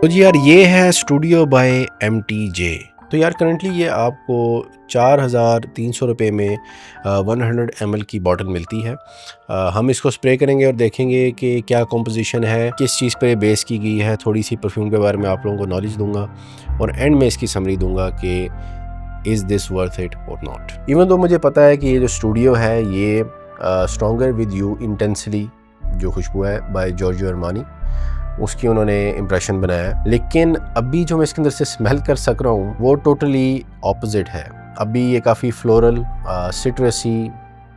तो जी यार ये है स्टूडियो बाय MTJ। तो यार करंटली ये आपको 4,300 रुपये में 100 ml की बॉटल मिलती है। हम इसको स्प्रे करेंगे और देखेंगे कि क्या कॉम्पोजिशन है, किस चीज़ पे बेस की गई है। थोड़ी सी परफ्यूम के बारे में आप लोगों को नॉलेज दूंगा और एंड में इसकी समरी दूंगा कि इज़ दिस वर्थ इट और नॉट। इवन तो मुझे पता है कि ये जो स्टूडियो है ये स्ट्रॉन्गर विद यू इंटेंसली जो खुशबू है बाय जॉर्जियो अरमानी, उसकी उन्होंने इम्प्रेशन बनाया है। लेकिन अभी जो मैं इसके अंदर से स्मेल कर सक रहा हूँ वो टोटली ऑपोजिट है। अभी ये काफ़ी फ्लोरल, सिट्रसी,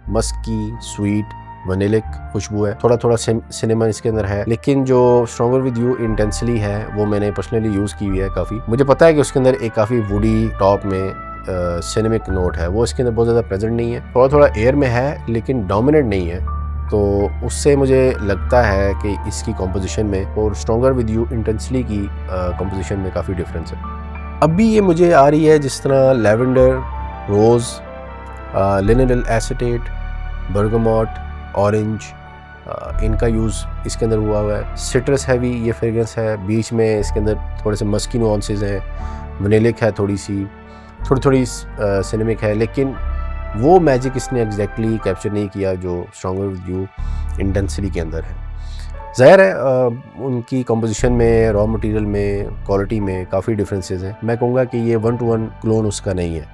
मस्की, स्वीट, वनीलिक खुशबू है। थोड़ा थोड़ा सिनेमन इसके अंदर है। लेकिन जो स्ट्रॉन्गर विद यू इंटेंसली है वो मैंने पर्सनली यूज़ की हुई है काफ़ी। मुझे पता है कि उसके अंदर एक काफ़ी वुडी टॉप में सिनेमिक नोट है, वो इसके अंदर बहुत ज़्यादा प्रेजेंट नहीं है। थोड़ा थोड़ा एयर में है लेकिन डोमिनेट नहीं है। तो उससे मुझे लगता है कि इसकी कॉम्पोजिशन में और स्ट्रॉन्गर विद यू इंटेंसली की कॉम्पोजिशन में काफ़ी डिफरेंस है। अभी ये मुझे आ रही है जिस तरह लेवेंडर, रोज़, लिनोलिल एसीटेट, बर्गमॉट, ऑरेंज, इनका यूज़ इसके अंदर हुआ है। सिट्रस हैवी ये फ्रेग्रेंस है। बीच में इसके अंदर थोड़े से मस्की नुआंसेस हैं, वनीलिक है, थोड़ी थोड़ी सिनेमिक है। लेकिन वो मैजिक इसने एग्जैक्टली कैप्चर नहीं किया जो स्ट्रॉन्गर विद यू इंटेंसिटी के अंदर है। ज़ाहिर है उनकी कंपोजिशन में, रॉ मटेरियल में, क्वालिटी में काफ़ी डिफरेंसेस हैं। मैं कहूँगा कि ये 1-to-1 क्लोन उसका नहीं है।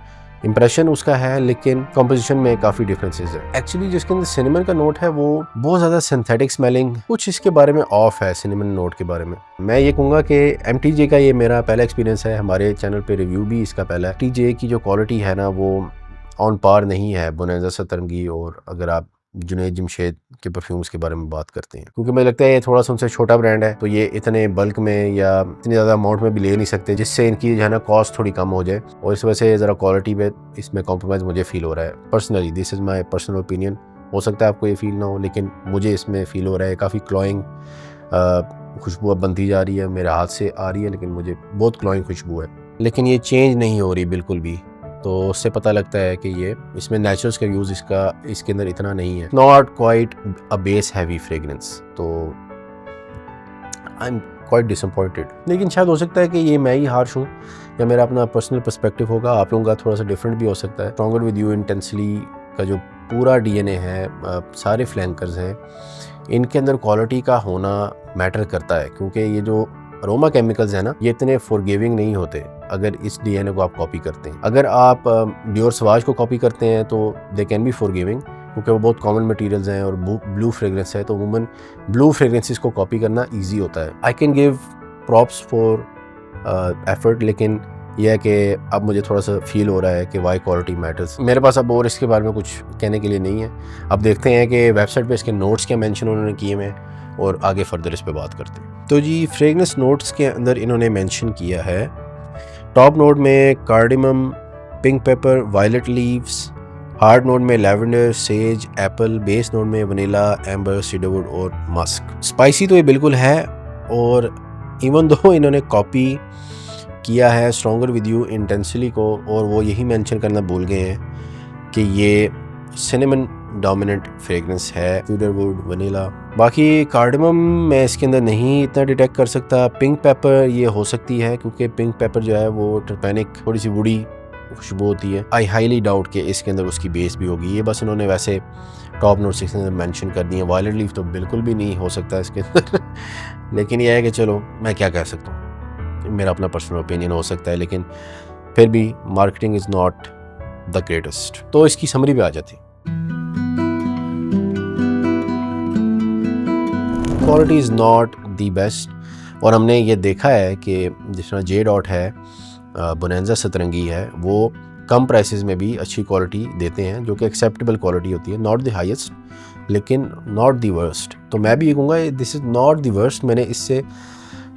इंप्रेशन उसका है लेकिन कंपोजिशन में काफ़ी डिफरेंसेस है। एक्चुअली जिसके अंदर सिनेमन का नोट है वो बहुत ज़्यादा सिंथेटिक स्मेलिंग, कुछ इसके बारे में ऑफ है सिनेमन नोट के बारे में। मैं ये कहूँगा कि MTJ का ये मेरा पहला एक्सपीरियंस है। हमारे चैनल पे रिव्यू भी इसका पहला है। MTJ की जो क्वालिटी है ना वो ऑन पार नहीं है बोनेंजा सतरंगी और अगर आप जुनैद जमशेद के परफ्यूम्स के बारे में बात करते हैं, क्योंकि मुझे लगता है ये थोड़ा सा उनसे छोटा ब्रांड है तो ये इतने बल्क में या इतनी ज़्यादा अमाउंट में भी ले नहीं सकते, जिससे इनकी जो है ना कॉस्ट थोड़ी कम हो जाए। और इस वजह से ज़रा क्वालिटी पे इसमें कॉम्प्रोमाइज़ मुझे फील हो रहा है personally. This is my personal opinion. हो सकता है आपको ये फील ना हो लेकिन मुझे इसमें फ़ील हो रहा है। काफ़ी क्लॉइंग खुशबू अब बनती जा रही है, मेरे हाथ से आ रही है लेकिन मुझे बहुत क्लॉइंग खुशबू है। लेकिन ये चेंज नहीं हो रही बिल्कुल भी, तो उससे पता लगता है कि ये इसमें नेचुरल्स का यूज़ इसके अंदर इतना नहीं है। Not quite a base heavy fragrance. तो आई एम क्वाइट डिसअपॉइंटेड। लेकिन शायद हो सकता है कि ये मैं ही हार्श हूँ या मेरा अपना पर्सनल पर्सपेक्टिव होगा, आप लोगों का थोड़ा सा डिफरेंट भी हो सकता है। स्ट्रॉन्गर विद यू इंटेंसली का जो पूरा DNA है, सारे फ्लैंकर्स हैं, इनके अंदर क्वालिटी का होना मैटर करता है, क्योंकि ये जो अरोमा केमिकल्स हैं ना ये इतने फॉरगिविंग नहीं होते अगर इस DNA को आप कॉपी करते हैं। अगर आप डियोर सवाज को कॉपी करते हैं तो दे कैन बी फॉरगिविंग, क्योंकि वो बहुत कॉमन मटेरियल्स हैं और ब्लू फ्रेग्रेंस है, तो वुमन ब्लू फ्रेग्रेंसेस को कॉपी करना ईजी होता है। I can give props for effort, लेकिन यह है कि अब मुझे थोड़ा सा फील हो रहा है कि वाई क्वालिटी मैटर्स। मेरे पास अब और इसके बारे में कुछ कहने के लिए नहीं है। अब देखते हैं कि वेबसाइट पे इसके नोट्स क्या मेंशन उन्होंने किए हैं और आगे फर्दर इस पे बात करते हैं। तो जी फ्रेग्रेंस नोट्स के अंदर इन्होंने मेंशन किया है टॉप नोट में cardamom, pink pepper, violet leaves, hard note में lavender, sage, apple, base note में वनीला, एम्बर, सीडरवुड और मस्क। स्पाइसी तो ये बिल्कुल है, और इवन दो इन्होंने कॉपी किया है स्ट्रॉन्गर विद यू इंटेंसली को, और वो यही मेंशन करना भूल गए हैं कि ये सिनेमन डोमिनेंट फ्रेग्रेंस है, सीडरवुड, वनीला। बाकी कार्डमम मैं इसके अंदर नहीं इतना डिटेक्ट कर सकता। पिंक पेपर ये हो सकती है क्योंकि पिंक पेपर जो है वो टर्पेनिक, थोड़ी सी वुडी खुशबू होती है। आई हाईली डाउट कि इसके अंदर उसकी बेस भी होगी। ये बस इन्होंने वैसे टॉप नोट्स इसके अंदर मेंशन कर दिए। वायलेट लीफ तो बिल्कुल भी नहीं हो सकता इसके अंदर लेकिन यह है कि चलो मैं क्या कह सकता हूँ, मेरा अपना पर्सनल ओपिनियन हो सकता है, लेकिन फिर भी marketing is not the greatest. तो इसकी समरी पे आ जाती। Quality is not the best, और हमने ये देखा है कि जिस तरह जे डॉट है, बोनेंजा सतरंगी है, वो कम प्राइसेस में भी अच्छी क्वालिटी देते हैं जो कि एक्सेप्टेबल क्वालिटी होती है। नॉट द हाईएस्ट लेकिन नॉट द वर्स्ट। तो मैं भी ये कहूँगा this is not the worst. मैंने इससे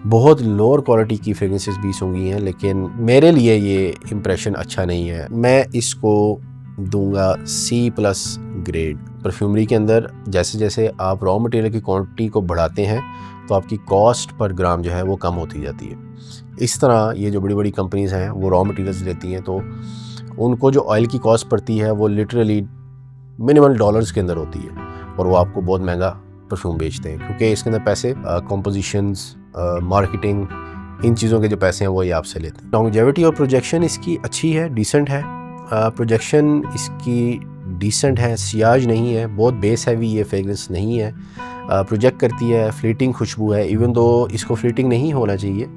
बहुत लोअर क्वालिटी की फ्रेग्रेंसेस भी सूंघी हैं लेकिन मेरे लिए ये इम्प्रेशन अच्छा नहीं है। मैं इसको दूंगा C+ ग्रेड। परफ्यूमरी के अंदर जैसे जैसे आप रॉ मटेरियल की क्वांटिटी को बढ़ाते हैं तो आपकी कॉस्ट पर ग्राम जो है वो कम होती जाती है। इस तरह ये जो बड़ी बड़ी कंपनीज़ हैं वो रॉ मटेरियल्स लेती हैं तो उनको जो ऑयल की कॉस्ट पड़ती है वो लिटरली मिनिमल डॉलर्स के अंदर होती है, और वो आपको बहुत महंगा परफ्यूम बेचते हैं क्योंकि इसके अंदर पैसे कंपोजिशंस, मार्केटिंग, इन चीज़ों के जो पैसे हैं वही आपसे लेते हैं। लॉन्गेविटी और प्रोजेक्शन इसकी अच्छी है, डिसेंट है। प्रोजेक्शन इसकी डिसेंट है, सियाज नहीं है, बहुत बेस हैवी ये फ्रेगरेंस नहीं है। प्रोजेक्ट करती है, फ्लीटिंग खुशबू है, इवन दो इसको फ्लीटिंग नहीं होना चाहिए,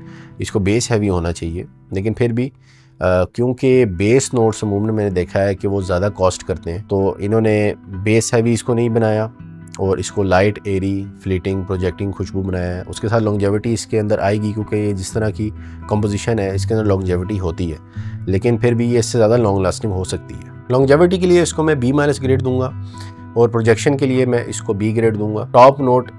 इसको बेस हैवी होना चाहिए, लेकिन फिर भी क्योंकि बेस नोट्स अमूमन मैंने देखा है कि वो ज़्यादा कॉस्ट करते हैं, तो इन्होंने बेस हैवी इसको नहीं बनाया और इसको लाइट एरी फ्लीटिंग प्रोजेक्टिंग खुशबू बनाया है। उसके साथ लॉन्गेविटी इसके अंदर आएगी क्योंकि ये जिस तरह की कंपोजिशन है इसके अंदर लॉन्गेविटी होती है, लेकिन फिर भी ये इससे ज़्यादा लॉन्ग लास्टिंग हो सकती है। लॉन्गेविटी के लिए इसको मैं B- ग्रेड दूंगा और प्रोजेक्शन के लिए मैं इसको B ग्रेड दूंगा। टॉप नोट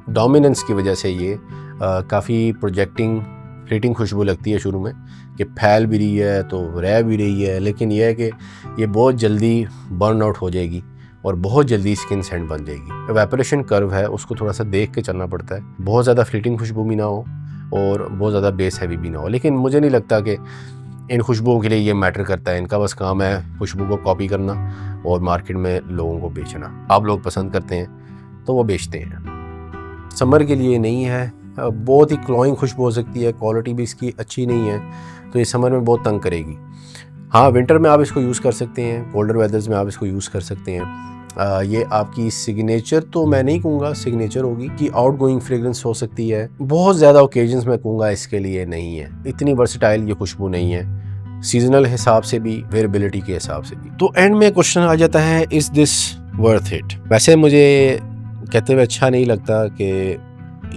डोमिनेंस की वजह से ये काफ़ी प्रोजेक्टिंग फ्लीटिंग खुशबू लगती है शुरू में कि फैल भी रही है तो रह भी रही है, लेकिन यह है कि ये बहुत जल्दी बर्न आउट हो जाएगी और बहुत जल्दी स्किन सेंट बन जाएगी। एवेपोरेशन कर्व है उसको थोड़ा सा देख के चलना पड़ता है, बहुत ज़्यादा फ्लीटिंग खुशबू भी ना हो और बहुत ज़्यादा बेस हैवी भी ना हो। लेकिन मुझे नहीं लगता कि इन खुशबुओं के लिए ये मैटर करता है, इनका बस काम है खुशबू को कॉपी करना और मार्केट में लोगों को बेचना। आप लोग पसंद करते हैं तो वो बेचते हैं। समर के लिए नहीं है, बहुत ही क्लॉइंग खुशबू हो सकती है, क्वालिटी भी इसकी अच्छी नहीं है, तो ये समर में बहुत तंग करेगी। हाँ, विंटर में आप इसको यूज़ कर सकते हैं, कोल्डर वेदर्स में आप इसको यूज़ कर सकते हैं। ये आपकी सिग्नेचर तो मैं नहीं कहूँगा सिग्नेचर होगी कि आउट गोइंग फ्रेगरेंस हो सकती है, बहुत ज़्यादा ओकेजन्स में कहूँगा इसके लिए नहीं है, इतनी वर्सेटाइल ये खुशबू नहीं है, सीजनल हिसाब से भी वेरिएबिलिटी के हिसाब से भी। तो एंड में क्वेश्चन आ जाता है, इज़ दिस वर्थ इट? वैसे मुझे कहते हुए अच्छा नहीं लगता कि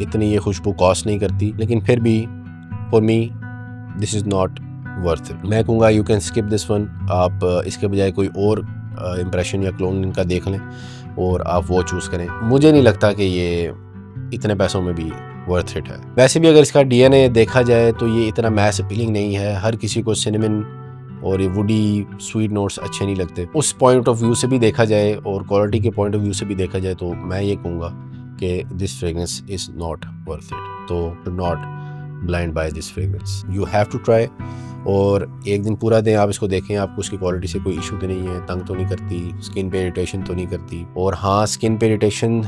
इतनी ये खुशबू कॉस्ट नहीं करती, लेकिन फिर भी for me this is not worth it. मैं कहूँगा you can skip this one. आप इसके बजाय कोई और इम्प्रेशन या क्लोन इनका देख लें और आप वो चूज़ करें। मुझे नहीं लगता कि ये इतने पैसों में भी वर्थ इट है। वैसे भी अगर इसका DNA देखा जाए तो ये इतना मैस अपीलिंग नहीं है, हर किसी को सिनेमन और ये वुडी स्वीट नोट्स अच्छे नहीं लगते। उस पॉइंट ऑफ व्यू से भी देखा जाए और क्वालिटी के पॉइंट ऑफ व्यू से भी देखा जाए तो मैं ये कहूँगा कि this fragrance is not worth it. तो do not blind buy this fragrance, you have to try. और एक दिन पूरा दिन आप इसको देखें, आपको उसकी क्वालिटी से कोई इशू तो नहीं है, तंग तो नहीं करती, स्किन पे इरिटेशन तो नहीं करती। और हाँ, स्किन पे इरिटेशन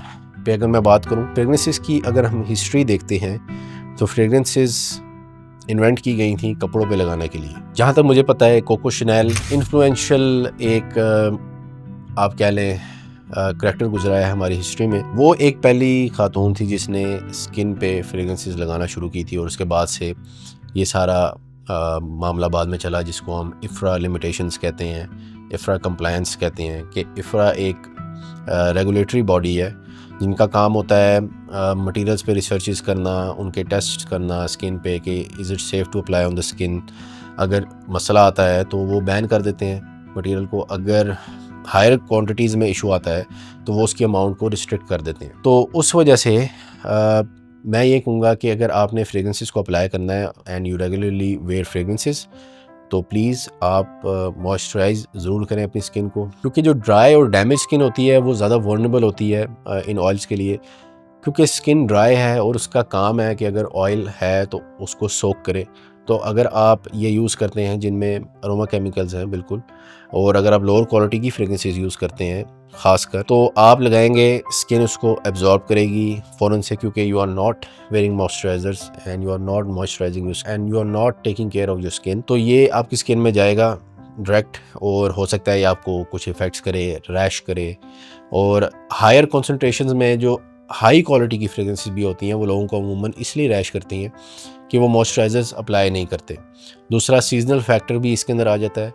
पे अगर मैं बात करूँ, फ्रेगरेंसेस की अगर हम हिस्ट्री देखते हैं तो फ्रेगरेंसेस इन्वेंट की गई थी कपड़ों पे लगाने के लिए। जहाँ तक मुझे पता है कोको शनैल इन्फ्लुएंशियल एक आप कह लें करैक्टर गुजरा है हमारी हिस्ट्री में। वो एक पहली खातून थी जिसने स्किन पे फ्रेगरेंसेस लगाना शुरू की थी और उसके बाद से ये सारा मामला बाद में चला, जिसको हम इफ्रा लिमिटेशंस कहते हैं, इफ्रा कंप्लायंस कहते हैं। कि इफ्रा एक रेगुलेटरी बॉडी है जिनका काम होता है मटेरियल्स पे रिसर्चेस करना, उनके टेस्ट करना स्किन पे कि is it safe to apply on the skin. अगर मसला आता है तो वो बैन कर देते हैं मटेरियल को, अगर हायर क्वांटिटीज़ में इशू आता है तो वो उसकी अमाउंट को रिस्ट्रिक्ट कर देते हैं। तो उस वजह से मैं ये कहूँगा कि अगर आपने फ्रेगरेंसेस को अप्लाई करना है and you regularly wear fragrances, तो प्लीज़ आप मॉइस्चराइज़ ज़रूर करें अपनी स्किन को, क्योंकि जो ड्राई और डैमेज स्किन होती है वो ज़्यादा वल्नरेबल होती है इन ऑयल्स के लिए। क्योंकि स्किन ड्राई है और उसका काम है कि अगर ऑयल है तो उसको सोक करे। तो अगर आप ये यूज़ करते हैं जिनमें अरोमा केमिकल्स हैं बिल्कुल, और अगर आप लोअर क्वालिटी की फ्रेगरेंसेस यूज़ करते हैं ख़ासकर, तो आप लगाएंगे स्किन उसको एब्जॉर्ब करेगी फ़ौरन से, क्योंकि you are not wearing moisturisers and you are not moisturising and you are not taking care of your skin. तो ये आपकी स्किन में जाएगा डायरेक्ट और हो सकता है ये आपको कुछ इफ़ेक्ट्स करे, रैश करे। और हायर कॉन्सेंट्रेशन में जो हाई क्वालिटी की फ्रेगरेंसेस भी होती हैं वो लोगों को अमूमन इसलिए रैश करती हैं कि वो मॉइस्चराइजर्स अप्लाई नहीं करते। दूसरा सीजनल फैक्टर भी इसके अंदर आ जाता है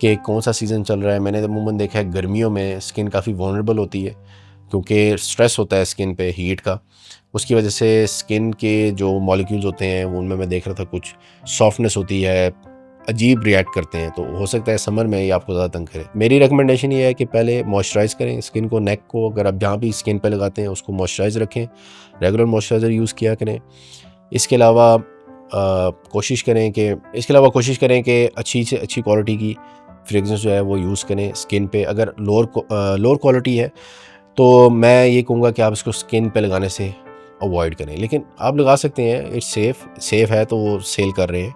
कि कौन सा सीज़न चल रहा है। मैंने अमूमन देखा है गर्मियों में स्किन काफ़ी वल्नरेबल होती है क्योंकि स्ट्रेस होता है स्किन पे हीट का, उसकी वजह से स्किन के जो मॉलिक्यूल्स होते हैं उनमें मैं देख रहा था कुछ सॉफ्टनेस होती है, अजीब रिएक्ट करते हैं। तो हो सकता है समर में ये आपको ज़्यादा तंग करे। मेरी रिकमेंडेशन ये है कि पहले मॉइस्चराइज़ करें स्किन को, नेक को, अगर आप जहाँ भी स्किन पे लगाते हैं उसको मॉइस्चराइज़ रखें, रेगुलर मॉइस्चराइज़र यूज़ किया करें। इसके अलावा कोशिश करें कि अच्छी से अच्छी क्वालिटी की फ्रेगरेंस जो है वो यूज़ करें स्किन पे। अगर लोअर क्वालिटी है तो मैं ये कहूँगा कि आप इसको स्किन पे लगाने से अवॉइड करें, लेकिन आप लगा सकते हैं, इट्स सेफ़ है तो वो सेल कर रहे हैं,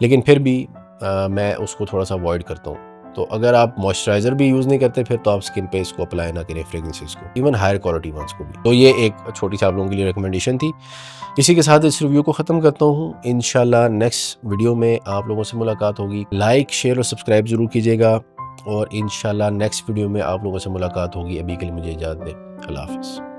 लेकिन फिर भी मैं उसको थोड़ा सा अवॉइड करता हूँ। तो अगर आप मॉइस्चराइज़र भी यूज़ नहीं करते फिर तो आप स्किन पे इसको अप्लाई ना करें, फ्रेगरेंसेस को, इवन हायर क्वालिटी वंस को भी। तो ये एक छोटी सी आप लोगों के लिए रिकमेंडेशन थी। इसी के साथ इस रिव्यू को ख़त्म करता हूँ। इंशाल्लाह नेक्स्ट वीडियो में आप लोगों से मुलाकात होगी। लाइक, शेयर और सब्सक्राइब ज़रूर कीजिएगा और इंशाल्लाह नेक्स्ट वीडियो में आप लोगों से मुलाकात होगी। अभी के लिए मुझे इजाज़त दें। अल्लाह हाफ़िज़।